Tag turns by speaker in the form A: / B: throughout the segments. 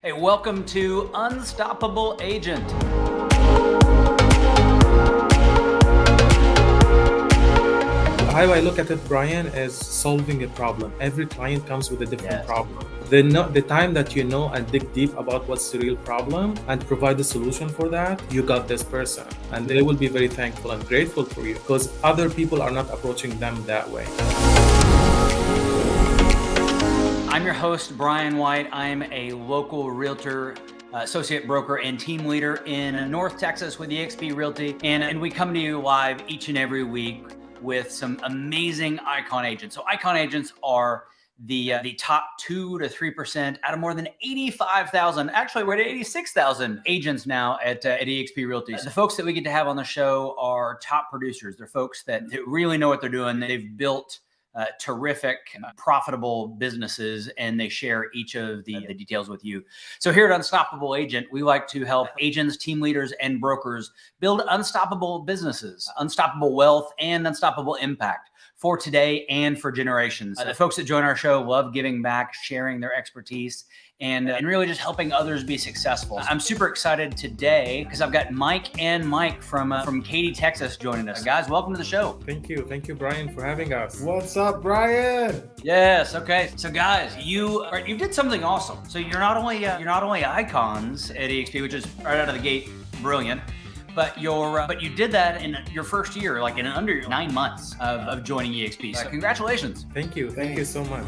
A: Hey, welcome to Unstoppable Agent.
B: How I look at it, Brian, is solving a problem. Every client comes with a different
A: Yes.
B: problem. The time that you know and dig deep about what's the real problem and provide a solution for that, you got this person. And they will be very thankful and grateful for you because other people are not approaching them that way.
A: I'm your host, Brian White. I'm a local realtor, associate broker, and team leader in North Texas with eXp Realty. And we come to you live each and every week with some amazing icon agents. So icon agents are the top 2 to 3% out of more than 85,000. Actually, we're at 86,000 agents now at eXp Realty. The folks that we get to have on the show are top producers. They're folks that really know what they're doing. They've built terrific, profitable businesses, and they share each of the details with you. So here at Unstoppable Agent, we like to help agents, team leaders, and brokers build unstoppable businesses, unstoppable wealth, and unstoppable impact for today and for generations. The folks that join our show love giving back, sharing their expertise, and really just helping others be successful. I'm super excited today because I've got Mike and Mike from Katy, Texas joining us. Guys, welcome to the show.
B: Thank you, Brian, for having us.
C: What's up, Brian?
A: Yes. Okay. So, guys, you did something awesome. So you're not only icons at eXp, which is right out of the gate brilliant, but you did that in your first year, like in under 9 months of joining eXp. So congratulations.
B: Thank you so much.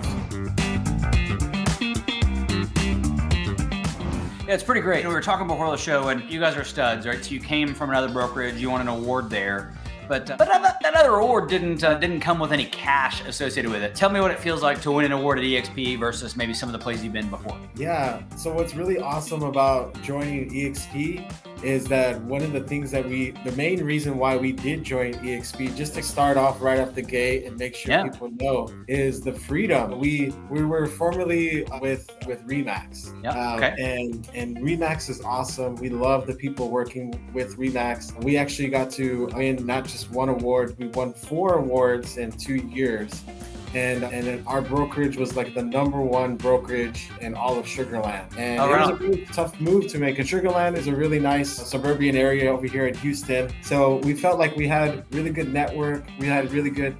A: Yeah, it's pretty great. We were talking before the show, and you guys are studs, right? So you came from another brokerage, you won an award there, but that other award didn't come with any cash associated with it. Tell me what it feels like to win an award at eXp versus maybe some of the places you've been before.
C: Yeah. So what's really awesome about joining eXp is that one of the things that the main reason why we did join eXp, just to start off right off the gate and make sure people know, is the freedom. We were formerly with Remax. And Remax is awesome. We love the people working with Remax. We actually got to win not just one award, we won 4 awards in 2 years. And then our brokerage was like the #1 brokerage in all of Sugar Land. And it was a really tough move to make. And Sugar Land is a really nice suburban area over here in Houston. So we felt like we had really good network. We had really good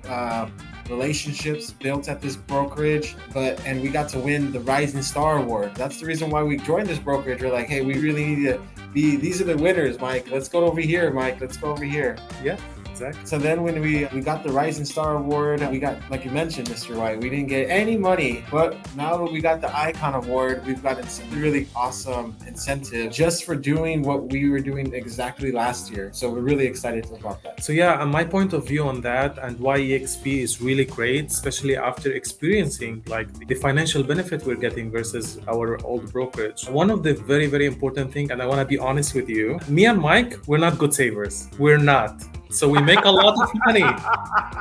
C: relationships built at this brokerage, and we got to win the Rising Star Award. That's the reason why we joined this brokerage. We're like, hey, we really need to these are the winners, Mike. Let's go over here, Mike. Let's go over here.
B: Yeah. Exactly.
C: So then when we got the Rising Star Award, we got, like you mentioned, Mr. White, we didn't get any money, but now that we got the Icon Award, we've got a really awesome incentive just for doing what we were doing exactly last year. So we're really excited about that.
B: So yeah, my point of view on that and why eXp is really great, especially after experiencing like the financial benefit we're getting versus our old brokerage. One of the very, very important thing, and I want to be honest with you, me and Mike, we're not good savers. We're not. So we make a lot of money,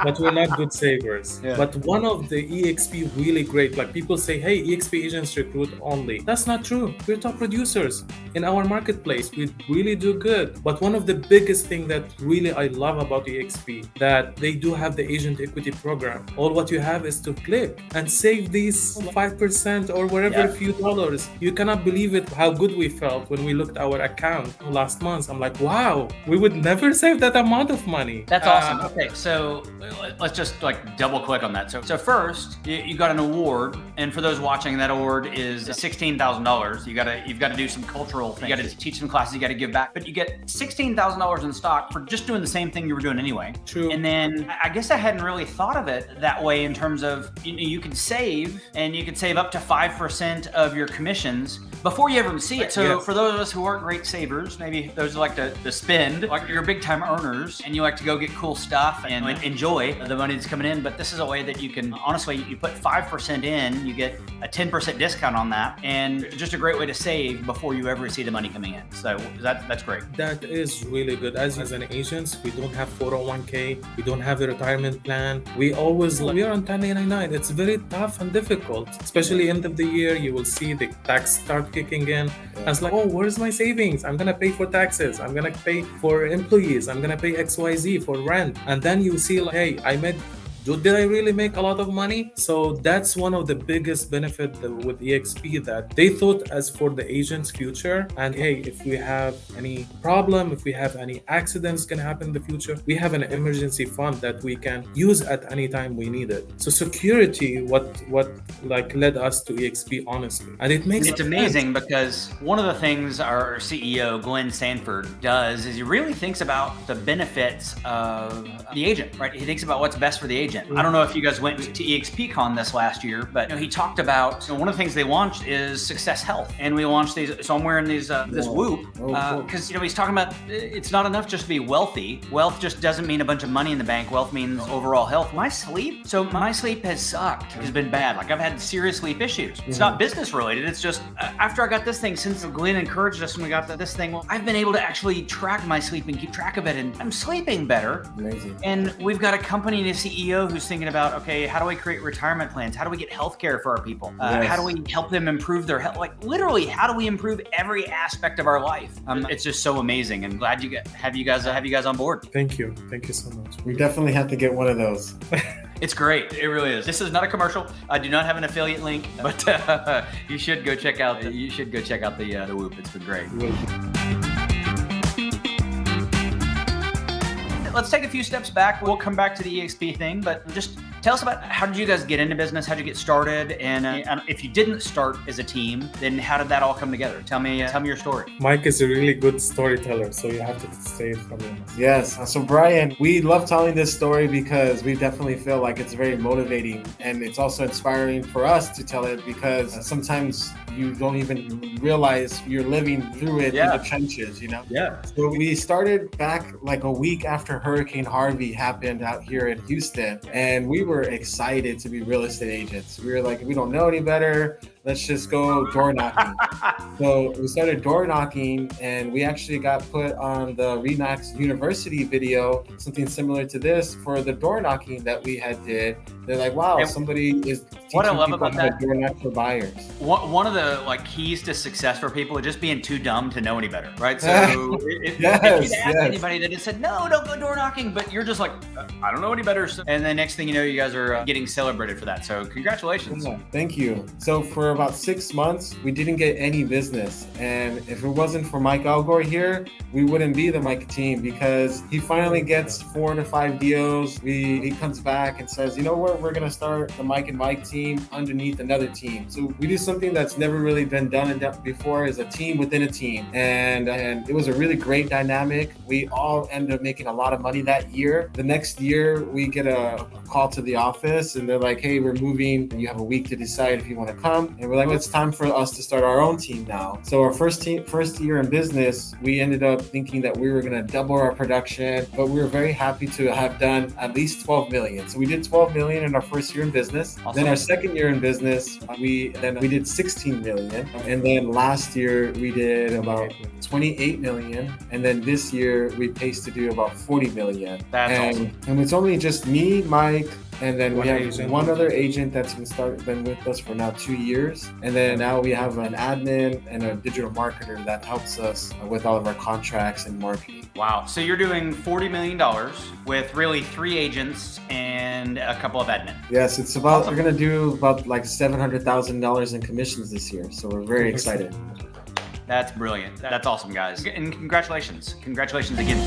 B: but we're not good savers.
A: Yeah.
B: But one of the eXp really great, like people say, hey, eXp agents recruit only. That's not true. We're top producers in our marketplace. We really do good. But one of the biggest thing that really I love about eXp, that they do have the agent equity program. All what you have is to click and save these 5% or whatever, a few dollars. You cannot believe it, how good we felt when we looked at our account last month. I'm like, wow, we would never save that amount of money.
A: That's awesome. Okay, so let's just like double click on that. So first, you got an award, and for those watching, that award is $16,000. You've got to do some cultural things. You got to teach some classes. You got to give back, but you get $16,000 in stock for just doing the same thing you were doing anyway.
B: True.
A: And then I guess I hadn't really thought of it that way in terms of you could save, and you could save up to 5% of your commissions before you ever see it. So for those of us who aren't great savers, maybe those who like to spend, like you're big time earners, and you like to go get cool stuff and enjoy the money that's coming in. But this is a way that you can, honestly, you put 5% in, you get a 10% discount on that, and just a great way to save before you ever see the money coming in. So that's great.
B: That is really good. As an agent, we don't have 401k, we don't have a retirement plan. We are on 1099. It's very tough and difficult, especially end of the year. You will see the tax start kicking in. I was like, oh, where's my savings? I'm gonna pay for taxes. I'm gonna pay for employees. I'm gonna pay XYZ for rent. And then you see like, hey, I made did I really make a lot of money? So that's one of the biggest benefit with EXP, that they thought as for the agent's future. And hey, if we have any problem, if we have any accidents gonna happen in the future, we have an emergency fund that we can use at any time we need it. So security, what like led us to EXP, honestly, and it makes
A: it's amazing because one of the things our CEO Glenn Sanford does is he really thinks about the benefits of the agent, right? He thinks about what's best for the agent. I don't know if you guys went to EXPCon this last year, but he talked about one of the things they launched is Success Health, and we launched these. So I'm wearing these this Whoop because he's talking about it's not enough just to be wealthy. Wealth just doesn't mean a bunch of money in the bank. Wealth means overall health. My sleep has sucked. Has been bad. Like I've had serious sleep issues. It's not business related. It's just after I got this thing, since Glenn encouraged us when we got this thing, well, I've been able to actually track my sleep and keep track of it, and I'm sleeping better.
C: Amazing.
A: And we've got a company and a CEO who's thinking about, okay, how do we create retirement plans? How do we get healthcare for our people? How do we help them improve their health? Like literally, how do we improve every aspect of our life? It's just so amazing, and glad have you guys on board.
B: Thank you so much.
C: We definitely have to get one of those.
A: It's great. It really is. This is not a commercial. I do not have an affiliate link, but you should go check out the Whoop. It's been great. Let's take a few steps back. We'll come back to the EXP thing, but just tell us about how did you guys get into business? How did you get started? And if you didn't start as a team, then how did that all come together? Tell me your story.
B: Mike is a really good storyteller, so you have to say it from him.
C: Yes. So Brian, we love telling this story because we definitely feel like it's very motivating, and it's also inspiring for us to tell it because sometimes you don't even realize you're living through it in the trenches,
B: Yeah.
C: So we started back like a week after Hurricane Harvey happened out here in Houston, and we were excited to be real estate agents. We were like, we don't know any better. Let's just go door knocking. So we started door knocking, and we actually got put on the Remax University video, something similar to this, for the door knocking that we had did. They're like, wow, somebody is teaching
A: what I love
C: people
A: about
C: how to
A: that,
C: door knock for buyers.
A: One of the keys to success for people is just being too dumb to know any better, right? So if you'd asked anybody that had said, no, don't go door knocking, but you're just like, I don't know any better. And the next thing you know, you guys are getting celebrated for that. So congratulations.
C: Thank you. So for about 6 months, we didn't get any business. And if it wasn't for Mike Algor here, we wouldn't be the Mike team, because he finally gets 4 to 5 deals. He comes back and says, you know what, we're going to start the Mike and Mike team underneath another team. So we do something that's never really been done before, is a team within a team. And it was a really great dynamic. We all ended up making a lot of money that year. The next year, we get a call to the office, and they're like, hey, we're moving. You have a week to decide if you want to come. And we're like, it's time for us to start our own team now. So our first year in business, we ended up thinking that we were going to double our production, but we were very happy to have done at least 12 million. So we did 12 million in our first year in business. Awesome. Then our second year in business, we did 16 million. And then last year we did about 28 million. And then this year we paced to do about 40 million.
A: That's awesome.
C: And it's only just me, Mike, and then we have one other agent that's been with us for now 2 years. And then now we have an admin and a digital marketer that helps us with all of our contracts and marketing.
A: Wow. So you're doing $40 million with really 3 agents and a couple of admin.
C: Yes, it's about, awesome. We're going to do about like $700,000 in commissions this year. So we're very excited.
A: That's brilliant. That's awesome, guys. And congratulations. Congratulations again.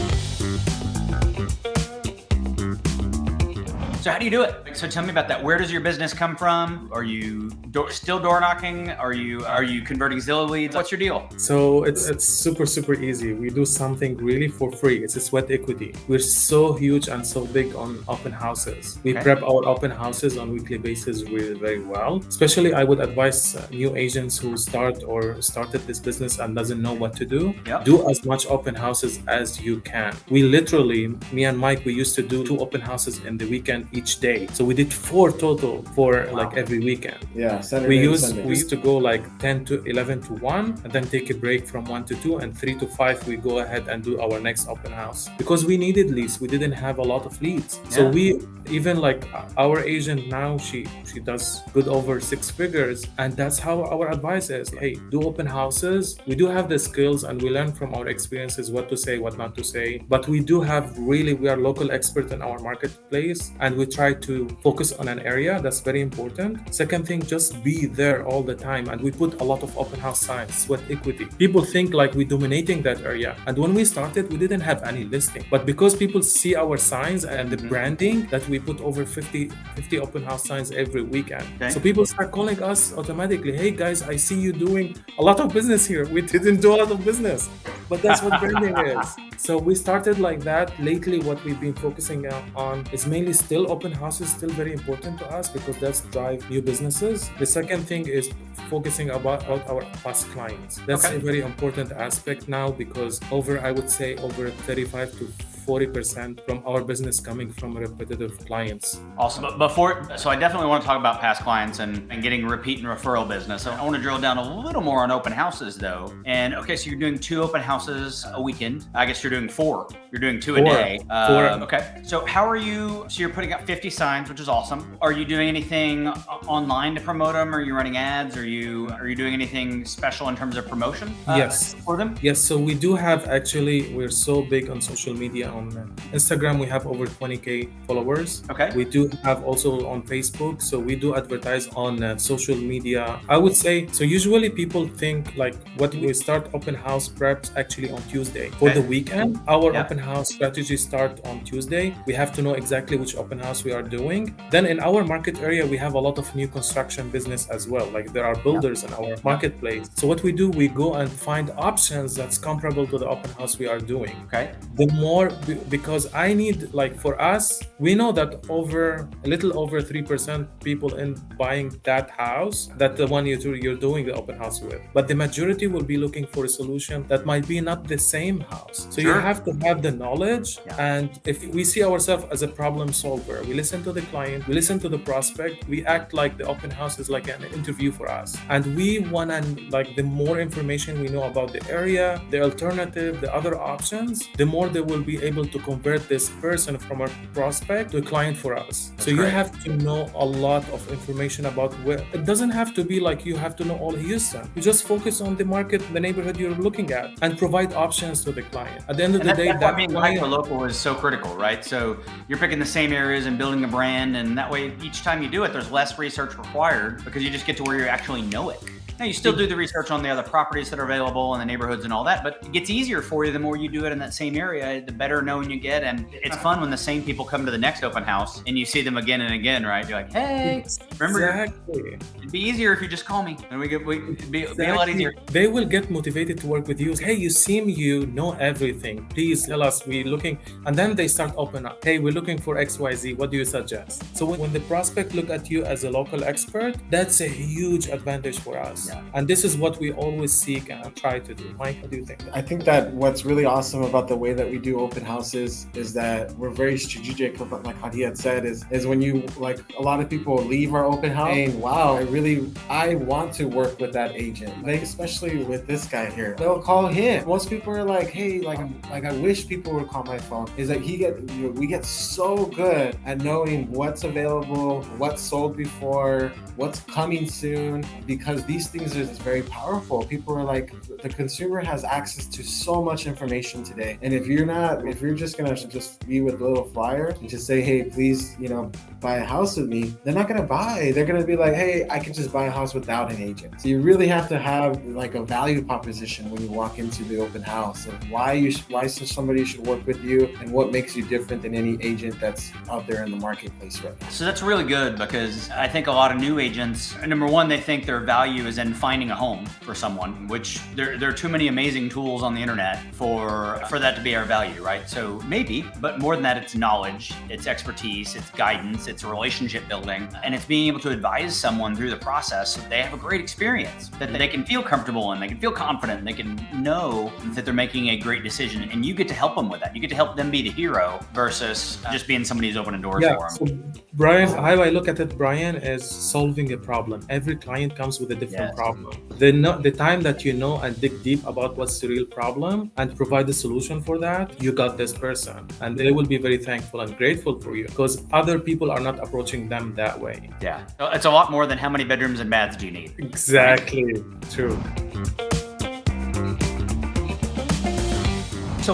A: So how do you do it? So tell me about that. Where does your business come from? Are you still door knocking? Are you converting Zillow leads? What's your deal?
B: So it's super easy. We do something really for free. It's a sweat equity. We're so huge and so big on open houses. We prep our open houses on weekly basis really very well. Especially I would advise new agents who started this business and doesn't know what to do. Yep. Do as much open houses as you can. We literally, me and Mike, we used to do 2 open houses in the weekend each day. So we did 4 total for like every weekend.
C: Yeah, Saturday and Sunday.
B: We used to go like 10 to 11 to 1 and then take a break from 1 to 2, and 3 to 5 we go ahead and do our next open house because we needed leads. We didn't have a lot of leads. Yeah. So we even like our agent now, she does good over 6 figures, and that's how our advice is. Hey, do open houses. We do have the skills and we learn from our experiences what to say, what not to say, but we are local experts in our marketplace, and we we try to focus on an area. That's very important. Second thing, just be there all the time. And we put a lot of open house signs, sweat equity. People think like we're dominating that area. And when we started, we didn't have any listing. But because people see our signs and the branding, that we put over 50 open house signs every weekend.
A: Okay.
B: So people start calling us automatically. Hey guys, I see you doing a lot of business here. We didn't do a lot of business, but that's what branding is. So we started like that. Lately, what we've been focusing on is mainly still open houses, still very important to us because that's drive new businesses. The second thing is focusing about our past clients. That's a very important aspect now because I would say over 35 to 40% from our business coming from repetitive clients.
A: Awesome. But so I definitely want to talk about past clients and getting repeat and referral business. I want to drill down a little more on open houses though. And okay, so you're doing 2 open houses a weekend. I guess you're doing 4. You're doing 2 a day.
B: 4.
A: Okay. So you're putting up 50 signs, which is awesome. Are you doing anything online to promote them? Are you running ads? Are you doing anything special in terms of promotion?
B: Yes.
A: For them?
B: Yes. So we do have we're so big on social media. On Instagram, we have over 20K followers.
A: Okay.
B: We do have also on Facebook. So we do advertise on social media. I would say, so usually people think like what we start open house preps actually on Tuesday. For the weekend, our open house strategy start on Tuesday. We have to know exactly which open house we are doing. Then in our market area, we have a lot of new construction business as well. Like there are builders in our marketplace. So what we do, we go and find options that's comparable to the open house we are doing.
A: Okay.
B: The more, because I need, like for us, we know that a little over 3% people in buying that house, that the one you're doing the open house with. But the majority will be looking for a solution that might be not the same house. So you have to have the knowledge. And if we see ourselves as a problem solver, we listen to the client, we listen to the prospect, we act like the open house is like an interview for us. And we want to, like the more information we know about the area, the alternative, the other options, the more they will be able to convert this person from a prospect to a client for us. So you have to know a lot of information about where. It doesn't have to be like you have to know all Houston. You just focus on the market, the neighborhood you're looking at, and provide options to the client. At the end of the day,
A: that's why being hyper-local is so critical, right? So you're picking the same areas and building a brand, and that way each time you do it, there's less research required because you just get to where you actually know it. Now, you still do the research on the other properties that are available in the neighborhoods and all that, but it gets easier for you the more you do it in that same area, the better known you get. And it's fun when the same people come to the next open house and you see them again and again, right? You're like, hey, remember?
B: Exactly.
A: It'd be easier if you just call me and it'd be a lot easier.
B: They will get motivated to work with you. Hey, you know everything. Please tell us, we're looking. And then they start open up. Hey, we're looking for XYZ. What do you suggest? So when the prospect look at you as a local expert, that's a huge advantage for us. Yeah. And this is what we always seek and try to do. Mike, what do you think?
C: I think that what's really awesome about the way that we do open houses is that we're very strategic. Like Hadi had said, is when you, like, a lot of people leave our open house saying, wow, I want to work with that agent. Like, especially with this guy here, they'll call him. Most people are like, hey, like I wish people would call my phone. Is that we get so good at knowing what's available, what's sold before, what's coming soon, because these things is very powerful. People are like, the consumer has access to so much information today. And if you're just gonna just be with a little flyer and just say, hey, please, buy a house with me, they're not gonna buy. They're gonna be like, hey, I can just buy a house without an agent. So you really have to have like a value proposition when you walk into the open house of why somebody should work with you and what makes you different than any agent that's out there in the marketplace right now.
A: So that's really good because I think a lot of new agents, number one, they think their value is in finding a home for someone, which there are too many amazing tools on the internet for that to be our value, right? So maybe, but more than that, it's knowledge, it's expertise, it's guidance, it's relationship building, and it's being able to advise someone through the process so they have a great experience, that they can feel comfortable and they can feel confident and they can know that they're making a great decision, and you get to help them with that. You get to help them be the hero versus just being somebody who's opening doors for them.
B: So Brian, how I look at it, Brian, is solving a problem. Every client comes with a different problem. The time that you know and dig deep about what's the real problem and provide the solution for that, you got this person, and they will be very thankful and grateful for you because other people are not approaching them that way.
A: Yeah, it's a lot more than how many bedrooms and baths do you need.
B: Exactly. True.
A: So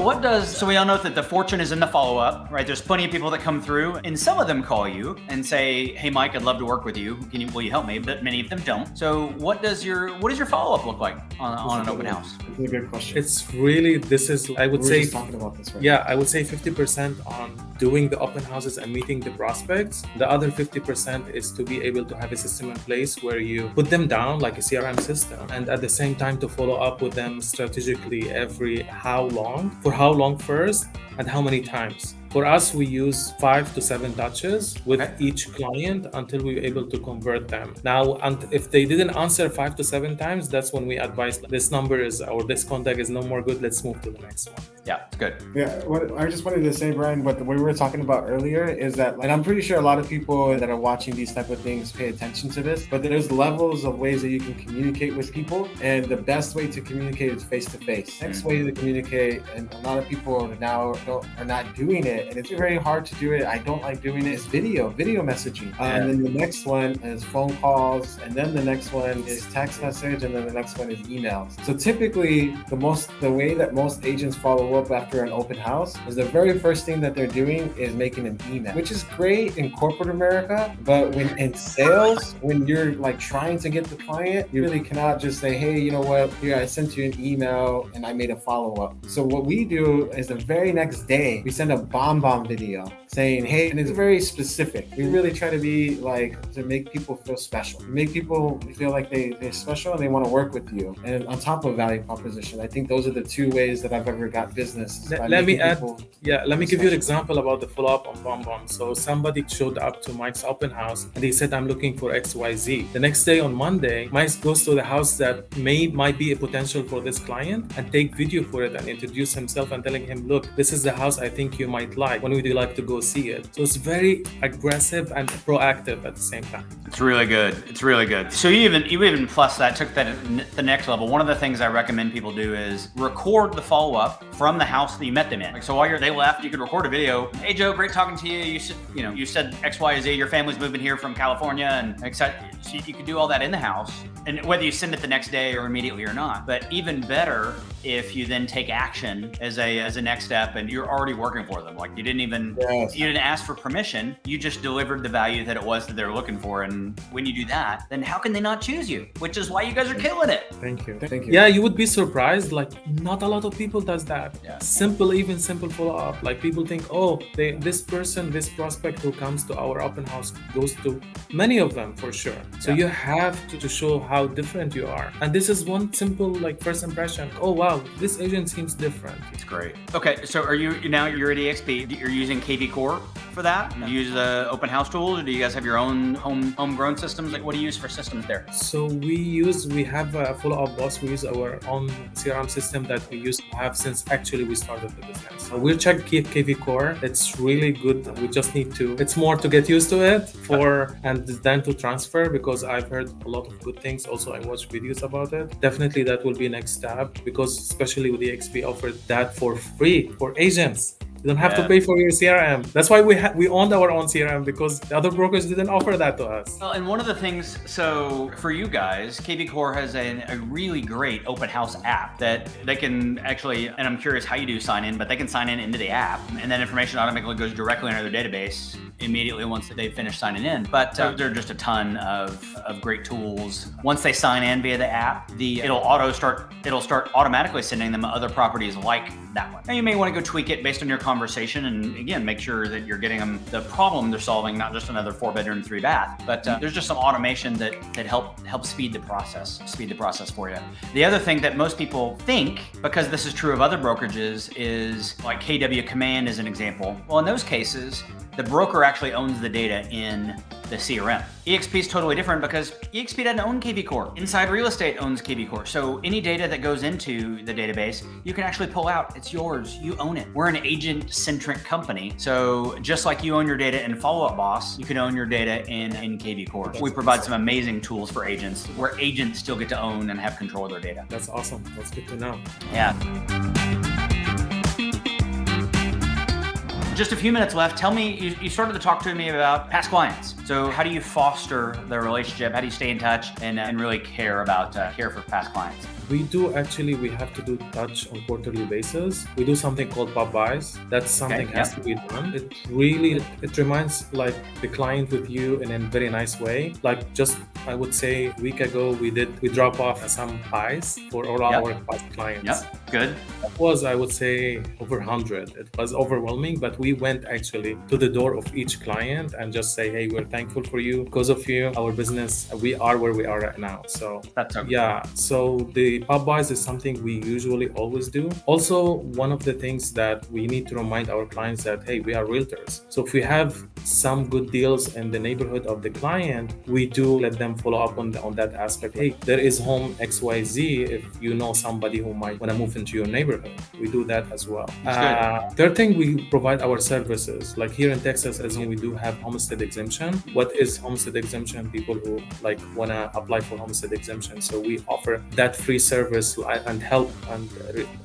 A: we all know that the fortune is in the follow-up, right? There's plenty of people that come through, and some of them call you and say, "Hey, Mike, I'd love to work with you. Will you help me?" But many of them don't. So what does your follow-up look like on an open house?
C: That's a good question.
B: It's really, I would
C: We're
B: say,
C: just talking about this right
B: yeah, I would say 50% on doing the open houses and meeting the prospects. The other 50% is to be able to have a system in place where you put them down like a CRM system, and at the same time to follow up with them strategically for how long first, and how many times. For us, we use 5 to 7 touches with each client until we're able to convert them. Now, if they didn't answer 5 to 7 times, that's when we advise this number is, or this contact is no more good. Let's move to the next one.
A: Yeah, it's good.
C: Yeah, what I just wanted to say, Brian, what we were talking about earlier is that, and I'm pretty sure a lot of people that are watching these type of things pay attention to this, but there's levels of ways that you can communicate with people, and the best way to communicate is face-to-face. Next way to communicate, and a lot of people now are not doing it, and it's very hard to do it. I don't like doing it. Is video messaging. And then the next one is phone calls, and then the next one is text message, and then the next one is emails. So typically, the way that most agents follow up after an open house is the very first thing that they're doing is making an email, which is great in corporate America, but when in sales, when you're like trying to get the client, you really cannot just say, "Hey, you know what? Here, I sent you an email and I made a follow-up." So what we do is the very next day, we send a bomb video saying, "Hey," and it's very specific. We really try to be like, to make people feel special, make people feel like they're special and they want to work with you. And on top of value proposition, I think those are the two ways that I've ever got business.
B: Let me give you an example about the follow-up on BombBomb. So somebody showed up to Mike's open house and he said, "I'm looking for XYZ." The next day on Monday, Mike goes to the house that might be a potential for this client and take video for it and introduce himself and telling him, "Look, this is the house I think you might like. When would you like to go see it?" So it's very aggressive and proactive at the same time.
A: It's really good. It's really good. So you even plus that, took that at the next level. One of the things I recommend people do is record the follow-up from the house that you met them in. Like, so while they left, you could record a video. "Hey Joe, great talking to you. You said X, Y, Z. Your family's moving here from California," and etc. So you could do all that in the house, and whether you send it the next day or immediately or not. But even better if you then take action as a next step, and you're already working for them. Like you didn't ask for permission. You just delivered the value that it was that they're looking for. And when you do that, then how can they not choose you? Which is why you guys are killing it.
B: Thank you. Yeah, you would be surprised. Like not a lot of people does that.
A: Yeah.
B: Simple follow-up. Like people think, "Oh, this prospect who comes to our open house goes to many of them for sure." So you have to show how different you are. And this is one simple like first impression. "Oh wow, this agent seems different."
A: It's great. Okay, so you're at EXP. You're using KV Core for that? Do you use the open house tools, or do you guys have your own homegrown systems? Like what do you use for systems there?
B: So we have a follow-up boss. We use our own CRM system that we used to have since actually we started the business. So we'll check KV Core. It's really good. We just need it's more to get used to it and then to transfer, because I've heard a lot of good things. Also, I watched videos about it. Definitely that will be next step, because especially with EXP offered that for free for agents. You don't have to pay for your CRM. That's why we owned our own CRM, because the other brokers didn't offer that to us.
A: Well, and one of the things, so for you guys, KV Core has a really great open house app that they can actually, and I'm curious how you do sign in, but they can sign in into the app, and then information automatically goes directly into their database immediately once they finish signing in. But there are just a ton of great tools. Once they sign in via the app, it'll start automatically sending them other properties like that one. Now you may want to go tweak it based on your conversation, and again, make sure that you're getting them the problem they're solving, not just another 4-bedroom, 3-bath. But there's just some automation that help speed the process for you. The other thing that most people think, because this is true of other brokerages, is like KW Command as an example. Well, in those cases, the broker actually owns the data in the CRM. EXP is totally different because EXP doesn't own KV Core. Inside Real Estate owns KV Core. So any data that goes into the database, you can actually pull out. It's yours. You own it. We're an agent-centric company. So just like you own your data in Follow Up Boss, you can own your data in KV Core. We provide some amazing tools for agents where agents still get to own and have control of their data.
B: That's awesome. That's good to know.
A: Yeah. Just a few minutes left. Tell me, you started to talk to me about past clients. So how do you foster the relationship? How do you stay in touch and really care for past clients?
B: We do actually, we have to do touch on quarterly basis. We do something called pop buys. That's something has to be done. It really, it reminds like the client with you in a very nice way. Like just, I would say a week ago, we drop off some pies for all our past clients.
A: Yep, good.
B: That was, I would say, over 100. It was overwhelming, but we went actually to the door of each client and just say, hey, we're thankful for you. Because of you, our business, we are where we are right now. So
A: that's okay.
B: Yeah, so the pop buys is something we usually always do. Also, one of the things that we need to remind our clients that, hey, we are realtors. So if we have some good deals in the neighborhood of the client, we do let them follow up on that aspect. Hey, there is home XYZ if you know somebody who might want to move into your neighborhood. We do that as well. Third thing, we provide our services. Like here in Texas, as you know, we do have homestead exemption. What is homestead exemption? People who like want to apply for homestead exemption. So we offer that free service and help and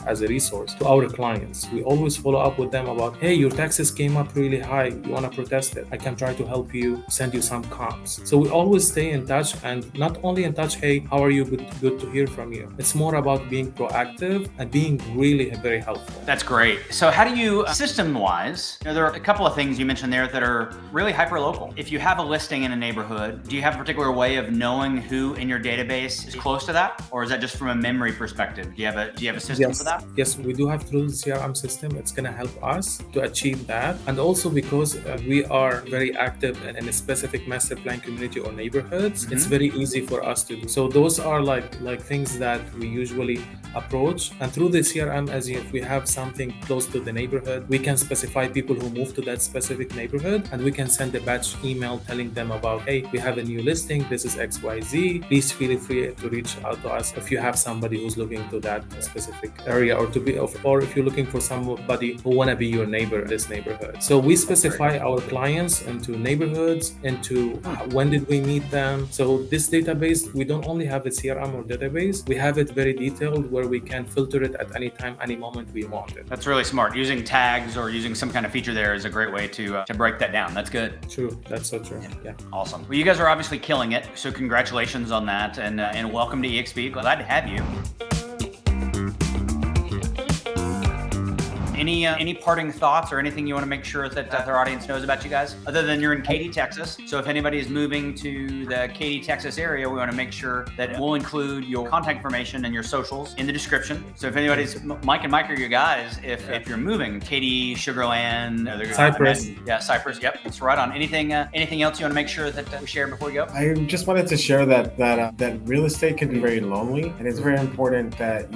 B: as a resource to our clients. We always follow up with them about, hey, your taxes came up really high. You want to protest it? I can try to help you, send you some comps. So we always stay in touch, and not only in touch, hey, how are you? Good to hear from you. It's more about being proactive and being really very helpful.
A: That's great. So how do you, system-wise, there are a couple of things you mentioned there that are really hyper-local. If you have a listing in a neighborhood, do you have a particular way of knowing who in your database is close to that? Or is that just from a memory perspective? Do you have a system for that?
B: Yes, we do have through the CRM system. It's going to help us to achieve that. And also because we are very active in a specific master plan community or neighborhoods, it's very easy for us to do. So those are like things that we usually approach. And through the CRM, as if we have something close to the neighborhood, we can specify people who move to that specific neighborhood, and we can send a batch email telling them about, hey, we have a new listing. This is XYZ. Please feel free to reach out to us if you have somebody who's looking to that specific area, or if you're looking for somebody who want to be your neighbor in this neighborhood. So we specify our clients into neighborhoods, into when did we meet them. So this database, we don't only have a CRM or database, we have it very detailed where we can filter it at any time, any moment we want it.
A: That's really smart. Using tags or using some kind of feature there is a great way to break that down. That's good.
B: True. That's so true. Yeah.
A: Awesome. Well, you guys are obviously killing it. So congratulations on that, and welcome to EXP. Glad to have you. Any parting thoughts or anything you want to make sure that our audience knows about you guys, other than you're in Katy, Texas? So if anybody is moving to the Katy, Texas area, we want to make sure that we'll include your contact information and your socials in the description. So if anybody's, Mike and Mike are your guys. If you're moving, Katy, Sugarland,
B: Cypress.
A: Cypress. Yep, it's right on. Anything else you want to make sure that we share before we go?
C: I just wanted to share that real estate can be very lonely, and it's very important that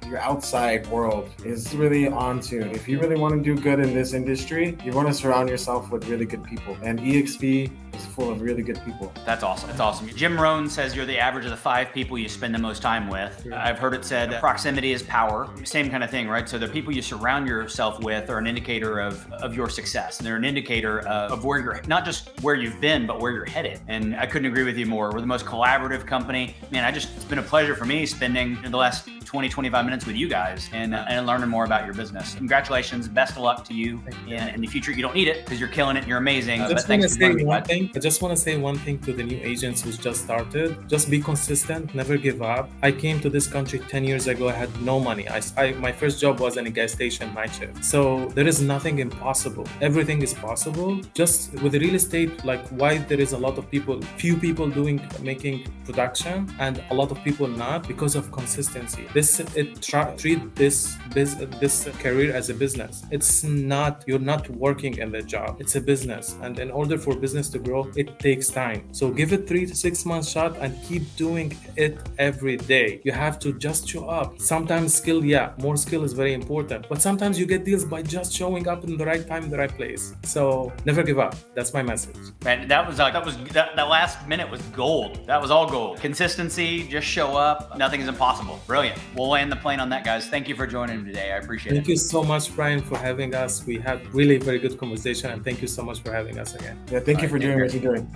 C: your outside world is really on tune. If you really want to do good in this industry, you want to surround yourself with really good people. And EXP is full of really good people.
A: That's awesome. That's awesome. Jim Rohn says you're the average of the 5 people you spend the most time with.
B: Yeah.
A: I've heard it said proximity is power. Same kind of thing, right? So the people you surround yourself with are an indicator of your success. And they're an indicator of where you're, not just where you've been, but where you're headed. And I couldn't agree with you more. We're the most collaborative company. Man, it's been a pleasure for me spending the last 20-25 minutes with you guys and learning more about your business. Congratulations. Best of luck to you in the future. You don't need it because you're killing it and you're amazing.
B: I just want to say one thing to the new agents who's just started. Just be consistent. Never give up. I came to this country 10 years ago. I had no money. My first job was in a gas station night shift. So there is nothing impossible. Everything is possible. Just with the real estate, like why there is a lot of people, few people making production and a lot of people not, because of consistency. Treat this career as a business. It's not, you're not working in the job. It's a business. And in order for business to grow, it takes time. So give it 3 to 6 months shot and keep doing it every day. You have to just show up. Sometimes more skill is very important. But sometimes you get deals by just showing up in the right time, in the right place. So never give up. That's my message.
A: Man, that last minute was gold. That was all gold. Consistency, just show up. Nothing is impossible. Brilliant. We'll land the plane on that, guys. Thank you for joining me today. I appreciate it.
B: Thank you so much, Brian, for having us. We had really very good conversation, and thank you so much for having us again.
C: Yeah, thank you for doing what you're doing.